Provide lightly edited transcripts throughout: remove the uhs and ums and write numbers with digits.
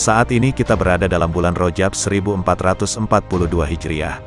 Saat ini kita berada dalam bulan Rajab 1442 Hijriah.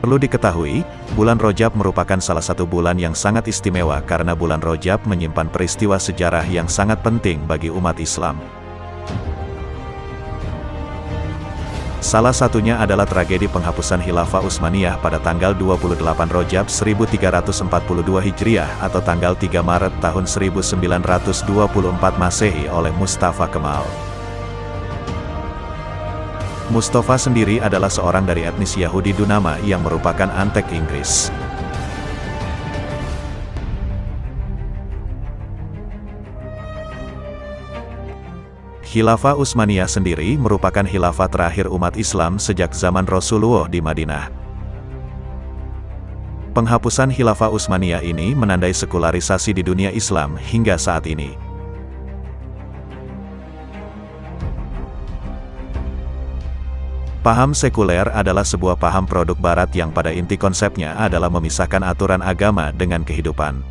Perlu diketahui, bulan Rajab merupakan salah satu bulan yang sangat istimewa karena bulan Rajab menyimpan peristiwa sejarah yang sangat penting bagi umat Islam. Salah satunya adalah tragedi penghapusan Khilafah Utsmaniyah pada tanggal 28 Rajab 1342 Hijriah atau tanggal 3 Maret tahun 1924 Masehi oleh Mustafa Kemal. Mustafa sendiri adalah seorang dari etnis Yahudi Dunama yang merupakan antek Inggris. Khilafah Utsmaniyah sendiri merupakan khilafah terakhir umat Islam sejak zaman Rasulullah di Madinah. Penghapusan Khilafah Utsmaniyah ini menandai sekularisasi di dunia Islam hingga saat ini. Paham sekuler adalah sebuah paham produk Barat yang pada inti konsepnya adalah memisahkan aturan agama dengan kehidupan.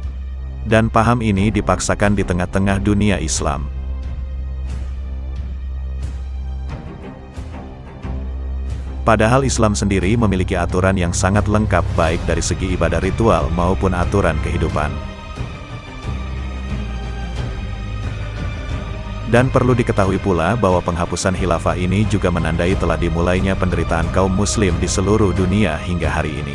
Dan paham ini dipaksakan di tengah-tengah dunia Islam. Padahal Islam sendiri memiliki aturan yang sangat lengkap baik dari segi ibadah ritual maupun aturan kehidupan. Dan perlu diketahui pula bahwa penghapusan khilafah ini juga menandai telah dimulainya penderitaan kaum muslim di seluruh dunia hingga hari ini.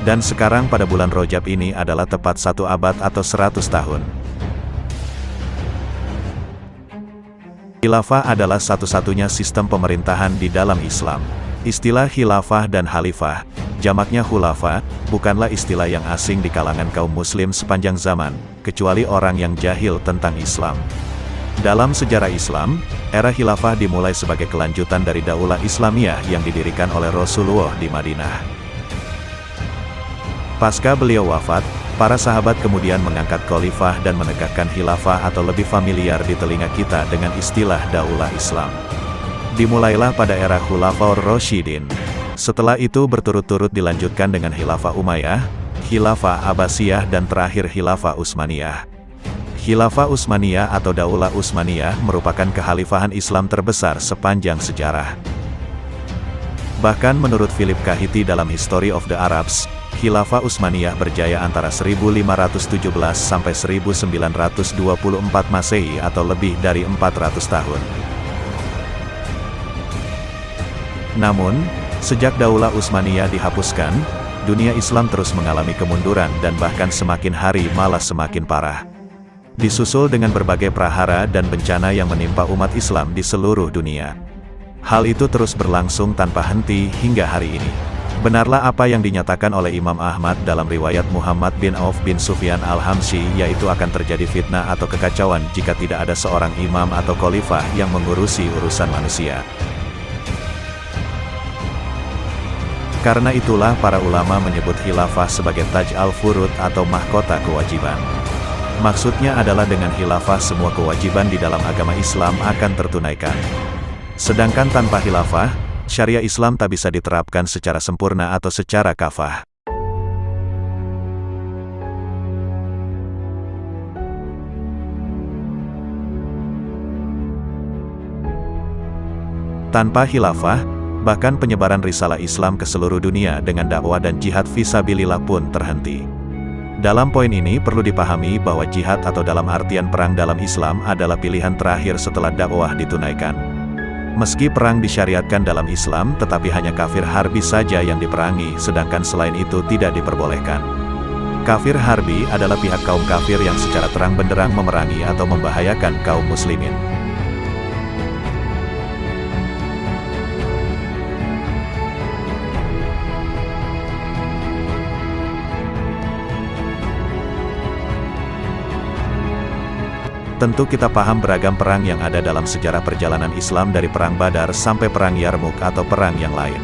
Dan sekarang pada bulan Rajab ini adalah tepat 1 abad atau 100 tahun. Khilafah adalah satu-satunya sistem pemerintahan di dalam Islam. Istilah khilafah dan khalifah, jamaknya khulafa, bukanlah istilah yang asing di kalangan kaum muslim sepanjang zaman, kecuali orang yang jahil tentang Islam. Dalam sejarah Islam, era khilafah dimulai sebagai kelanjutan dari Daulah Islamiyah yang didirikan oleh Rasulullah di Madinah. Pasca beliau wafat, para sahabat kemudian mengangkat khalifah dan menegakkan khilafah atau lebih familiar di telinga kita dengan istilah Daulah Islam. Dimulailah pada era Khulafaur Rasyidin. Setelah itu berturut-turut dilanjutkan dengan Khilafah Umayyah, Khilafah Abbasiyah dan terakhir Khilafah Utsmaniyah. Khilafah Utsmaniyah atau Daulah Utsmaniyah merupakan kekhalifahan Islam terbesar sepanjang sejarah. Bahkan menurut Philip Kahiti dalam History of the Arabs, Khilafah Utsmaniyah berjaya antara 1517 sampai 1924 Masehi atau lebih dari 400 tahun. Namun, sejak Daulah Utsmaniyah dihapuskan, dunia Islam terus mengalami kemunduran dan bahkan semakin hari malah semakin parah. Disusul dengan berbagai prahara dan bencana yang menimpa umat Islam di seluruh dunia. Hal itu terus berlangsung tanpa henti hingga hari ini. Benarlah apa yang dinyatakan oleh Imam Ahmad dalam riwayat Muhammad bin Auf bin Sufyan al-Hamsyi, yaitu akan terjadi fitnah atau kekacauan jika tidak ada seorang imam atau khalifah yang mengurusi urusan manusia. Karena itulah para ulama menyebut khilafah sebagai taj al-furud atau mahkota kewajiban. Maksudnya adalah dengan khilafah semua kewajiban di dalam agama Islam akan tertunaikan. Sedangkan tanpa khilafah, syariah Islam tak bisa diterapkan secara sempurna atau secara kafah. Tanpa khilafah, bahkan penyebaran risalah Islam ke seluruh dunia dengan dakwah dan jihad fisabilillah pun terhenti. Dalam poin ini perlu dipahami bahwa jihad atau dalam artian perang dalam Islam adalah pilihan terakhir setelah dakwah ditunaikan. Meski perang disyariatkan dalam Islam, tetapi hanya kafir harbi saja yang diperangi, sedangkan selain itu tidak diperbolehkan. Kafir harbi adalah pihak kaum kafir yang secara terang benderang memerangi atau membahayakan kaum muslimin. Tentu kita paham beragam perang yang ada dalam sejarah perjalanan Islam dari Perang Badar sampai Perang Yarmuk atau perang yang lain.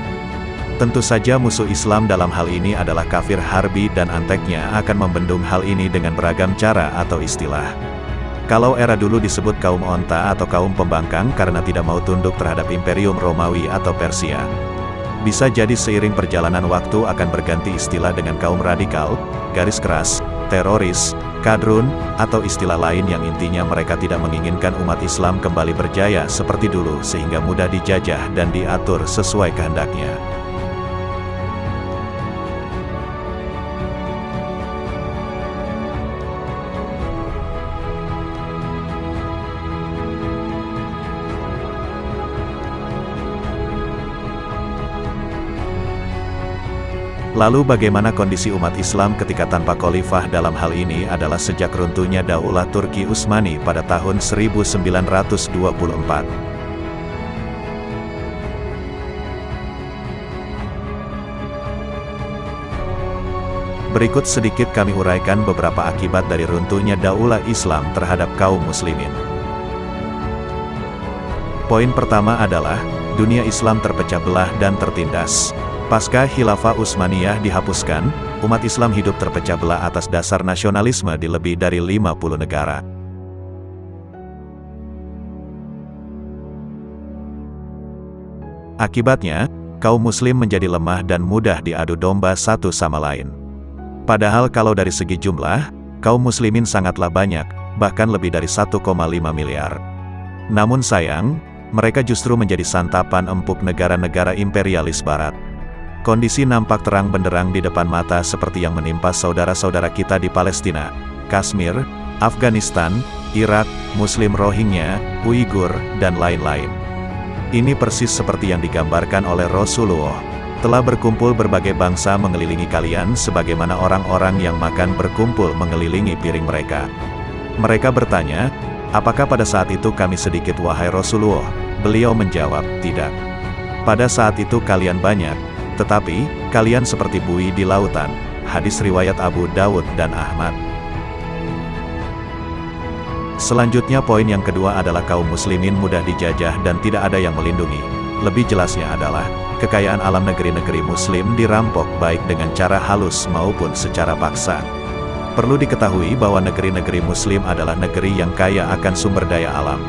Tentu saja musuh Islam dalam hal ini adalah kafir harbi dan anteknya akan membendung hal ini dengan beragam cara atau istilah. Kalau era dulu disebut kaum onta atau kaum pembangkang karena tidak mau tunduk terhadap Imperium Romawi atau Persia. Bisa jadi seiring perjalanan waktu akan berganti istilah dengan kaum radikal, garis keras, teroris, kadrun, atau istilah lain yang intinya mereka tidak menginginkan umat Islam kembali berjaya seperti dulu sehingga mudah dijajah dan diatur sesuai kehendaknya. Lalu bagaimana kondisi umat Islam ketika tanpa khalifah? Dalam hal ini adalah sejak runtuhnya Daulah Turki Utsmani pada tahun 1924. Berikut sedikit kami uraikan beberapa akibat dari runtuhnya Daulah Islam terhadap kaum muslimin. Poin pertama adalah, dunia Islam terpecah belah dan tertindas. Pasca Khilafah Utsmaniyah dihapuskan, umat Islam hidup terpecah belah atas dasar nasionalisme di lebih dari 50 negara. Akibatnya, kaum muslim menjadi lemah dan mudah diadu domba satu sama lain. Padahal kalau dari segi jumlah, kaum muslimin sangatlah banyak, bahkan lebih dari 1,5 miliar. Namun sayang, mereka justru menjadi santapan empuk negara-negara imperialis barat. Kondisi nampak terang benderang di depan mata seperti yang menimpa saudara-saudara kita di Palestina, Kashmir, Afghanistan, Irak, Muslim Rohingya, Uighur, dan lain-lain. Ini persis seperti yang digambarkan oleh Rasulullah. Telah berkumpul berbagai bangsa mengelilingi kalian sebagaimana orang-orang yang makan berkumpul mengelilingi piring mereka. Mereka bertanya, apakah pada saat itu kami sedikit wahai Rasulullah? Beliau menjawab, tidak. Pada saat itu kalian banyak, tetapi, kalian seperti buih di lautan. Hadis riwayat Abu Dawud dan Ahmad. Selanjutnya poin yang kedua adalah kaum muslimin mudah dijajah dan tidak ada yang melindungi. Lebih jelasnya adalah, kekayaan alam negeri-negeri muslim dirampok baik dengan cara halus maupun secara paksa. Perlu diketahui bahwa negeri-negeri muslim adalah negeri yang kaya akan sumber daya alam.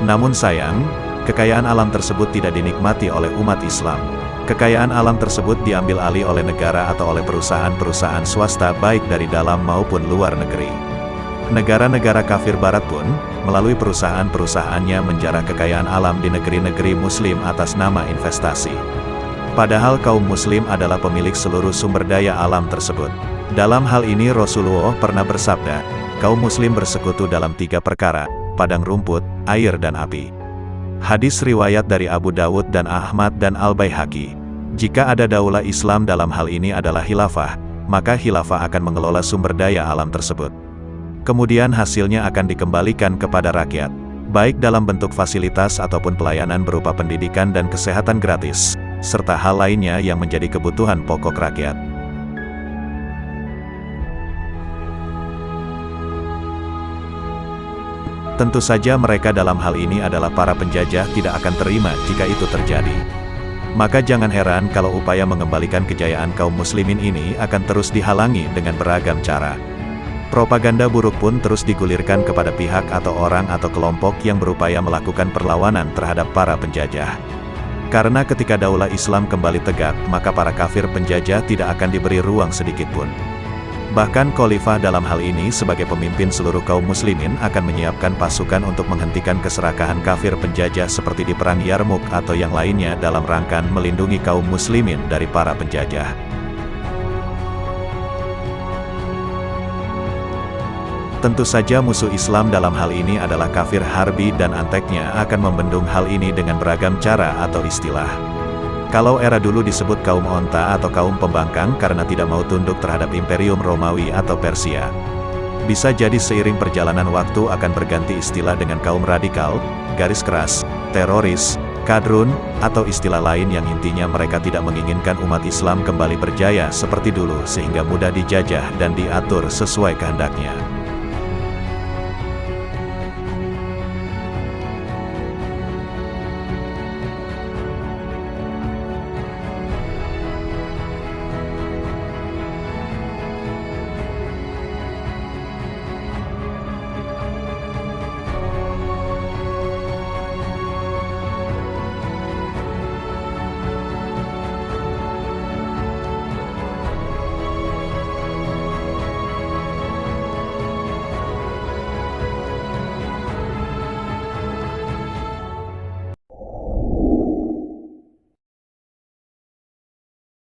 Namun sayang, kekayaan alam tersebut tidak dinikmati oleh umat Islam. Kekayaan alam tersebut diambil alih oleh negara atau oleh perusahaan-perusahaan swasta baik dari dalam maupun luar negeri. Negara-negara kafir barat pun, melalui perusahaan-perusahaannya menjarah kekayaan alam di negeri-negeri muslim atas nama investasi. Padahal kaum muslim adalah pemilik seluruh sumber daya alam tersebut. Dalam hal ini Rasulullah pernah bersabda, kaum muslim bersekutu dalam 3 perkara, padang rumput, air dan api. Hadis riwayat dari Abu Dawud dan Ahmad dan Al-Baihaqi. Jika ada daulah Islam dalam hal ini adalah khilafah, maka khilafah akan mengelola sumber daya alam tersebut. Kemudian hasilnya akan dikembalikan kepada rakyat, baik dalam bentuk fasilitas ataupun pelayanan berupa pendidikan dan kesehatan gratis, serta hal lainnya yang menjadi kebutuhan pokok rakyat. Tentu saja mereka dalam hal ini adalah para penjajah tidak akan terima jika itu terjadi. Maka jangan heran kalau upaya mengembalikan kejayaan kaum muslimin ini akan terus dihalangi dengan beragam cara. Propaganda buruk pun terus digulirkan kepada pihak atau orang atau kelompok yang berupaya melakukan perlawanan terhadap para penjajah. Karena ketika daulah Islam kembali tegak, maka para kafir penjajah tidak akan diberi ruang sedikitpun. Bahkan khalifah dalam hal ini sebagai pemimpin seluruh kaum muslimin akan menyiapkan pasukan untuk menghentikan keserakahan kafir penjajah seperti di Perang Yarmuk atau yang lainnya dalam rangka melindungi kaum muslimin dari para penjajah. Tentu saja musuh Islam dalam hal ini adalah kafir harbi dan anteknya akan membendung hal ini dengan beragam cara atau istilah. Kalau era dulu disebut kaum onta atau kaum pembangkang karena tidak mau tunduk terhadap Imperium Romawi atau Persia. Bisa jadi seiring perjalanan waktu akan berganti istilah dengan kaum radikal, garis keras, teroris, kadrun, atau istilah lain yang intinya mereka tidak menginginkan umat Islam kembali berjaya seperti dulu sehingga mudah dijajah dan diatur sesuai kehendaknya.